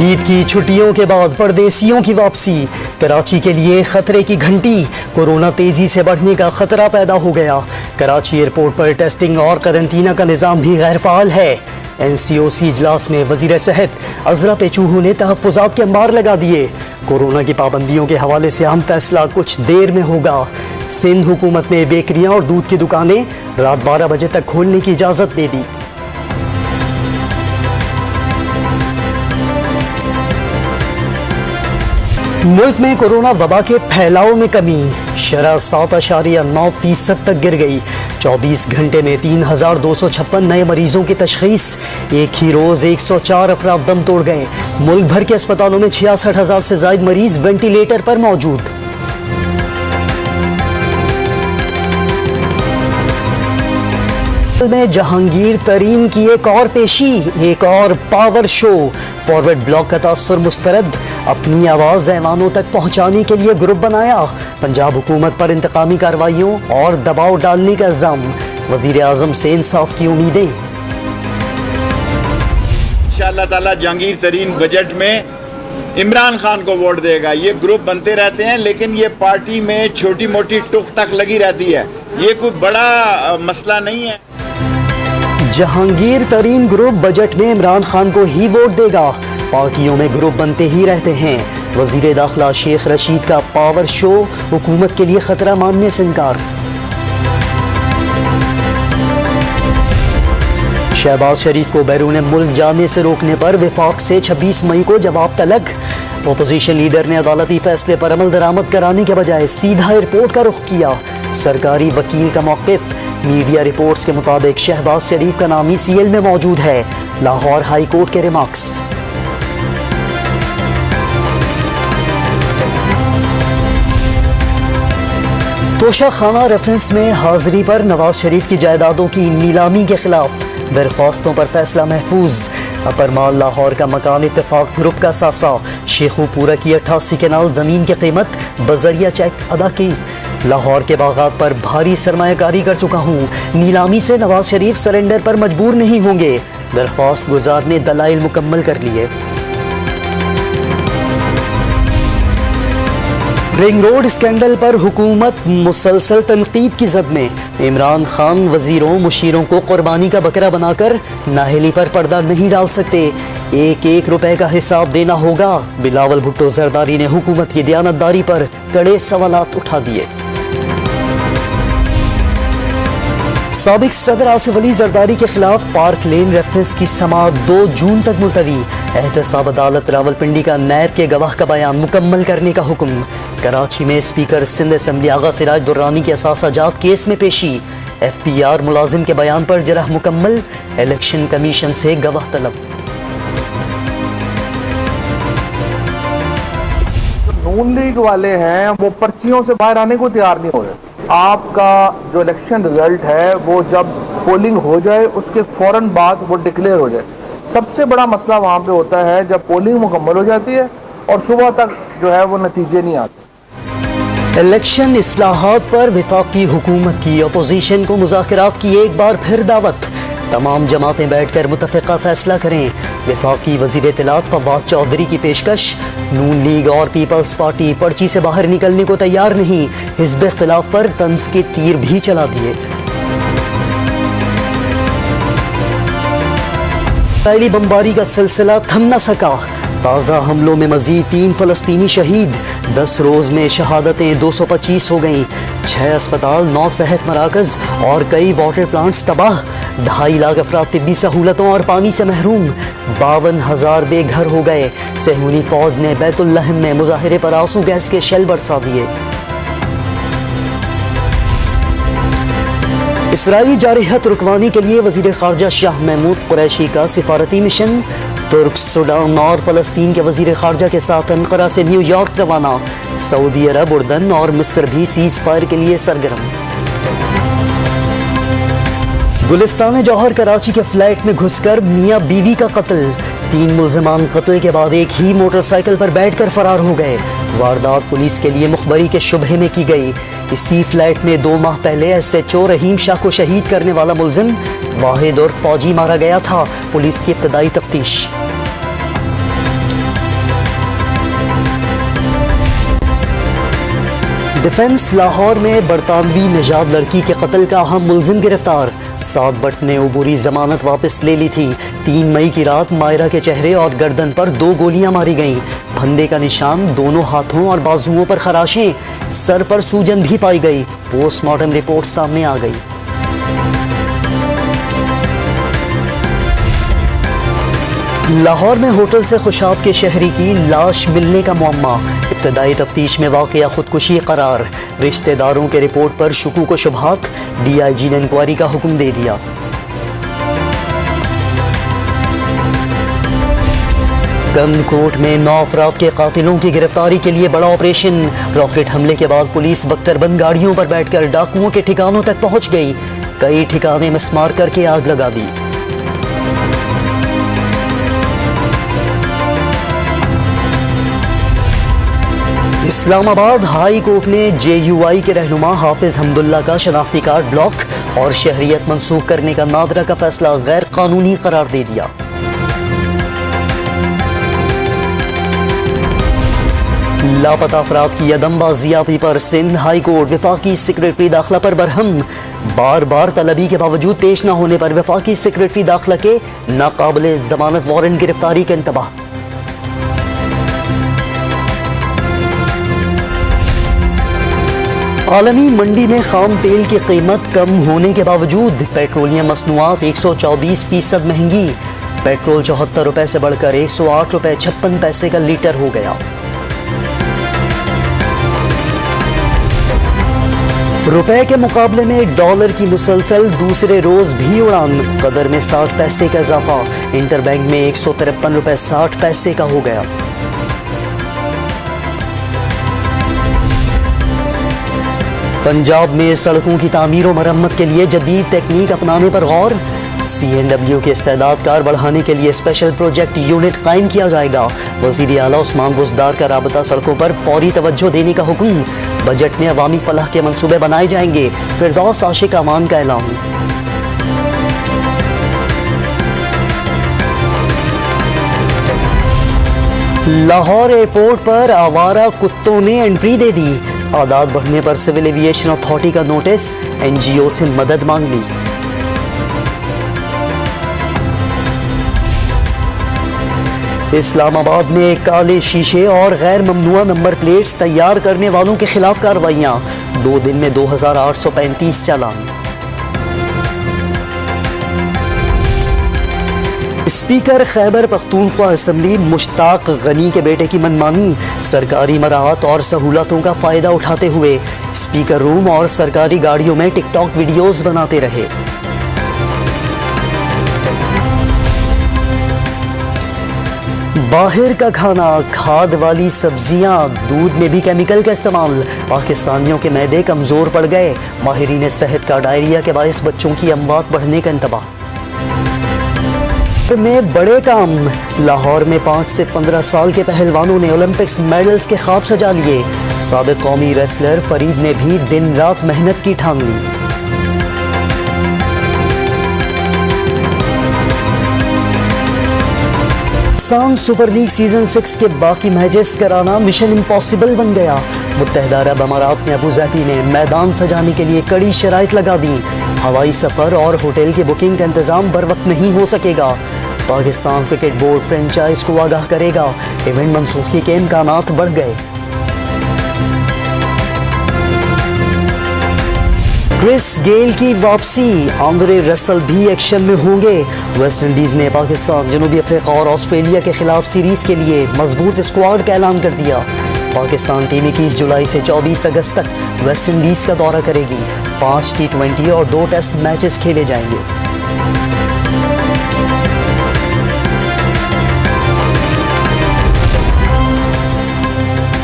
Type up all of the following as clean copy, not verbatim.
عید کی چھٹیوں کے بعد پردیسیوں کی واپسی، کراچی کے لیے خطرے کی گھنٹی، کورونا تیزی سے بڑھنے کا خطرہ پیدا ہو گیا۔ کراچی ایئرپورٹ پر ٹیسٹنگ اور قرنطینہ کا نظام بھی غیر فعال ہے۔ این سی او سی اجلاس میں وزیر صحت عذرا پیچوہو نے تحفظات کے انبار لگا دیے۔ کورونا کی پابندیوں کے حوالے سے اہم فیصلہ کچھ دیر میں ہوگا۔ سندھ حکومت نے بیکریاں اور دودھ کی دکانیں رات 12 بجے تک کھولنے کی اجازت دے دی۔ ملک میں کورونا وبا کے پھیلاؤ میں کمی، شرح 7.9% تک گر گئی۔ 24 گھنٹے میں 3,256 نئے مریضوں کی تشخیص، ایک ہی روز 104 افراد دم توڑ گئے۔ ملک بھر کے اسپتالوں میں 66,000 سے زائد مریض وینٹیلیٹر پر موجود۔ میں جہانگیر ترین کی ایک اور پیشی، ایک اور پاور شو۔ فارورڈ بلاک کا تاثر مسترد، اپنی آواز ایوانوں تک پہنچانے کے لیے گروپ بنایا۔ پنجاب حکومت پر انتقامی کارروائیوں اور دباؤ ڈالنے کا الزام، وزیر اعظم سے انصاف کی امیدیں۔ انشاءاللہ تعالی جہانگیر ترین بجٹ میں عمران خان کو ووٹ دے گا۔ یہ گروپ بنتے رہتے ہیں لیکن یہ پارٹی میں چھوٹی موٹی ٹک تک لگی رہتی ہے، یہ کوئی بڑا مسئلہ نہیں ہے۔ جہانگیر ترین گروپ بجٹ میں عمران خان کو ہی ووٹ دے گا، پارٹیوں میں گروپ بنتے ہی رہتے ہیں۔ وزیر داخلہ شیخ رشید کا پاور شو، حکومت کے لیے خطرہ ماننے سے انکار۔ شہباز شریف کو بیرون ملک جانے سے روکنے پر وفاق سے 26 مئی کو جواب طلب۔ اپوزیشن لیڈر نے عدالتی فیصلے پر عمل درآمد کرانے کے بجائے سیدھا ایئرپورٹ کا رخ کیا۔ سرکاری وکیل کا موقف، میڈیا رپورٹس کے مطابق شہباز شریف کا نام ای سی ایل میں موجود ہے۔ لاہور ہائی کورٹ کے ریمارکس۔ توشہ خانہ ریفرنس میں حاضری پر نواز شریف کی جائیدادوں کی نیلامی کے خلاف درخواستوں پر فیصلہ محفوظ۔ اپر مال لاہور کا مکان اتفاق گروپ کا ثاثہ، شیخو پورہ کی 88 کنال زمین کی قیمت بذریعہ چیک ادا کی۔ لاہور کے باغات پر بھاری سرمایہ کاری کر چکا ہوں، نیلامی سے نواز شریف سرنڈر پر مجبور نہیں ہوں گے، درخواست گزار نے دلائل مکمل کر لیے۔ رنگ روڈ اسکینڈل پر حکومت مسلسل تنقید کی زد میں، عمران خان وزیروں مشیروں کو قربانی کا بکرا بنا کر نااہلی پر پردہ نہیں ڈال سکتے، ایک ایک روپے کا حساب دینا ہوگا۔ بلاول بھٹو زرداری نے حکومت کی دیانتداری پر کڑے سوالات اٹھا دیے۔ سابق صدر آصف علی زرداری کے خلاف پارک لین ریفرنس کی سماعت 2 جون تک ملتوی۔ احتساب عدالت راولپنڈی کا نیب کے گواہ کا بیان مکمل کرنے کا حکم۔ کراچی میں اسپیکر سندھ اسمبلی آغا سراج درانی کے اثاثہ جات کیس میں پیشی، ایف پی آر ملازم کے بیان پر جرح مکمل، الیکشن کمیشن سے گواہ طلب۔ نون لیگ والے ہیں وہ پرچیوں سے باہر آنے کو تیار نہیں ہو رہے۔ آپ کا جو الیکشن رزلٹ ہے وہ جب پولنگ ہو جائے اس کے فوراً بعد وہ ڈکلیئر ہو جائے۔ سب سے بڑا مسئلہ وہاں پہ ہوتا ہے جب پولنگ مکمل ہو جاتی ہے اور صبح تک جو ہے وہ نتیجے نہیں آتے۔ الیکشن اصلاحات پر وفاقی حکومت کی اپوزیشن کو مذاکرات کی ایک بار پھر دعوت، تمام جماعتیں بیٹھ کر متفقہ فیصلہ کریں۔ وفاقی وزیر اطلاعات فواد چودھری کی پیشکش، نون لیگ اور پیپلز پارٹی پرچی سے باہر نکلنے کو تیار نہیں، حزب اختلاف پر طنز کے تیر بھی چلا دیے۔ اسرائیلی بمباری کا سلسلہ تھم نہ سکا، تازہ حملوں میں مزید 3 فلسطینی شہید، 10 روز میں شہادتیں 225 ہو گئیں، 6 اسپتال، 9 صحت مراکز اور کئی واٹر پلانٹس تباہ، 2.5 لاکھ افراد طبی سہولتوں اور پانی سے محروم، 52,000 بے گھر ہو گئے۔ صہیونی فوج نے بیت اللحم میں مظاہرے پر آنسو گیس کے شیل برسا دیے۔ اسرائیلی جارحیت رکوانے کے لیے وزیر خارجہ شاہ محمود قریشی کا سفارتی مشن، ترک، سوڈان اور فلسطین کے وزیر خارجہ کے ساتھ انقرہ سے نیو یارک روانہ، سعودی عرب، اردن اور مصر بھی سیز فائر کے لیے سرگرم۔ گلستان جوہر کراچی کے فلیٹ میں گھس کر میاں بیوی کا قتل، 3 ملزمان قتل کے بعد ایک ہی موٹر سائیکل پر بیٹھ کر فرار ہو گئے۔ واردات پولیس کے لیے مخبری کے شبہے میں کی گئی۔ اسی فلیٹ میں 2 ماہ پہلے ایس ایچ او رحیم شاہ کو شہید کرنے والا ملزم واحد اور فوجی مارا گیا تھا، پولیس کی ابتدائی تفتیش۔ ڈیفنس لاہور میں برطانوی نژاد لڑکی کے قتل کا اہم ملزم گرفتار 7 بٹ نے عبوری ضمانت واپس لے لی تھی 3 مئی کی رات مائرہ کے چہرے اور گردن پر 2 گولیاں ماری گئیں پھندے کا نشان دونوں ہاتھوں اور بازوؤں پر خراشیں سر پر سوجن بھی پائی گئی پوسٹ مارٹم رپورٹ سامنے آ گئی لاہور میں ہوٹل سے خوشاب کے شہری کی لاش ملنے کا معمہ ابتدائی تفتیش میں واقعہ خودکشی قرار رشتہ داروں کے رپورٹ پر شکوک و شبہات ڈی آئی جی نے انکوائری کا حکم دے دیا گند کوٹ میں 9 افراد کے قاتلوں کی گرفتاری کے لیے بڑا آپریشن راکٹ حملے کے بعد پولیس بختر بند گاڑیوں پر بیٹھ کر ڈاکوؤں کے ٹھکانوں تک پہنچ گئی کئی ٹھکانے مسمار کر کے آگ لگا دی اسلام آباد ہائی کورٹ نے جے یو آئی کے رہنما حافظ حمداللہ کا شناختی کارڈ بلاک اور شہریت منسوخ کرنے کا نادرہ کا فیصلہ غیر قانونی قرار دے دیا لاپتہ افراد کی عدم بازیابی پر سندھ ہائی کورٹ وفاقی سیکرٹری داخلہ پر برہم بار بار طلبی کے باوجود پیش نہ ہونے پر وفاقی سیکرٹری داخلہ کے ناقابل ضمانت وارنٹ گرفتاری کا انتباہ عالمی منڈی میں خام تیل کی قیمت کم ہونے کے باوجود پیٹرولیم مصنوعات 124% مہنگی پیٹرول 74 روپے سے بڑھ کر 108 روپے 56 پیسے کا لیٹر ہو گیا روپے کے مقابلے میں ڈالر کی مسلسل دوسرے روز بھی اڑان قدر میں 60 پیسے کا اضافہ انٹر بینک میں 153 روپے 60 پیسے کا ہو گیا پنجاب میں سڑکوں کی تعمیر و مرمت کے لیے جدید تکنیک اپنانے پر غور سی این ڈبلیو کے استعداد کار بڑھانے کے لیے اسپیشل پروجیکٹ یونٹ قائم کیا جائے گا وزیر اعلیٰ عثمان بزدار کا رابطہ سڑکوں پر فوری توجہ دینے کا حکم بجٹ میں عوامی فلاح کے منصوبے بنائے جائیں گے فردوس عاشق امان کا اعلان لاہور ایئرپورٹ پر آوارہ کتوں نے انٹری دے دی آداد بڑھنے پر سول ایویشن اتھارٹی کا نوٹس این جی او سے مدد مانگ لی اسلام آباد میں کالے شیشے اور غیر ممنوعہ نمبر پلیٹس تیار کرنے والوں کے خلاف کارروائیاں 2 دن میں 2835 چالان اسپیکر خیبر پختونخوا اسمبلی مشتاق غنی کے بیٹے کی منمانی سرکاری مراعات اور سہولتوں کا فائدہ اٹھاتے ہوئے اسپیکر روم اور سرکاری گاڑیوں میں ٹک ٹاک ویڈیوز بناتے رہے باہر کا کھانا کھاد والی سبزیاں دودھ میں بھی کیمیکل کا استعمال پاکستانیوں کے معدے کمزور پڑ گئے ماہرین صحت کا ڈائریا کے باعث بچوں کی اموات بڑھنے کا انتباہ میں بڑے کام لاہور میں 5 سے 15 سال کے پہلوانوں نے اولمپکس میڈلز کے خواب سجا لیے سابق قومی ریسلر فرید نے بھی دن رات محنت کی ٹھان لی پاکستان سپر لیگ سیزن 6 کے باقی میچز کرانا مشن امپاسبل بن گیا متحدہ عرب امارات نے ابوظہبی میں میدان سجانے کے لیے کڑی شرائط لگا دی ہوائی سفر اور ہوٹل کی بکنگ کا انتظام بر وقت نہیں ہو سکے گا پاکستان کرکٹ بورڈ فرنچائز کو آگاہ کرے گا ایونٹ منسوخی کے امکانات بڑھ گئے کرس گیل کی واپسی آندرے رسل بھی ایکشن میں ہوں گے ویسٹ انڈیز نے پاکستان جنوبی افریقہ اور آسٹریلیا کے خلاف سیریز کے لیے مضبوط اسکواڈ کا اعلان کر دیا پاکستان ٹیم 21 جولائی سے 24 اگست تک ویسٹ انڈیز کا دورہ کرے گی 5 T20 اور 2 ٹیسٹ میچز کھیلے جائیں گے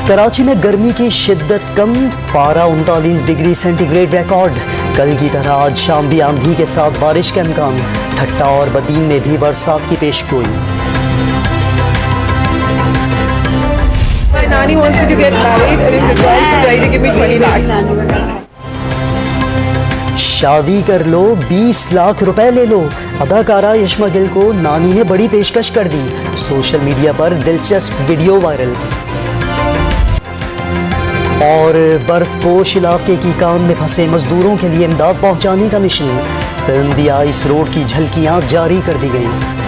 کراچی میں گرمی کی شدت کم پارہ 39 ڈگری سینٹی گریڈ ریکارڈ کل کی طرح آج شام بھی آندھی کے ساتھ بارش کا امکان ٹھٹا اور بدین میں بھی برسات کی پیش گوئی شادی کر لو 20 لاکھ روپے لے لو اداکارہ یشما گل کو نانی نے بڑی پیشکش کر دی سوشل میڈیا پر دلچسپ ویڈیو وائرل اور برف پوش علاقے کی کام میں پھنسے مزدوروں کے لیے امداد پہنچانے کا mission. Film the ice road کی جھلکیاں جاری کر دی گئیں.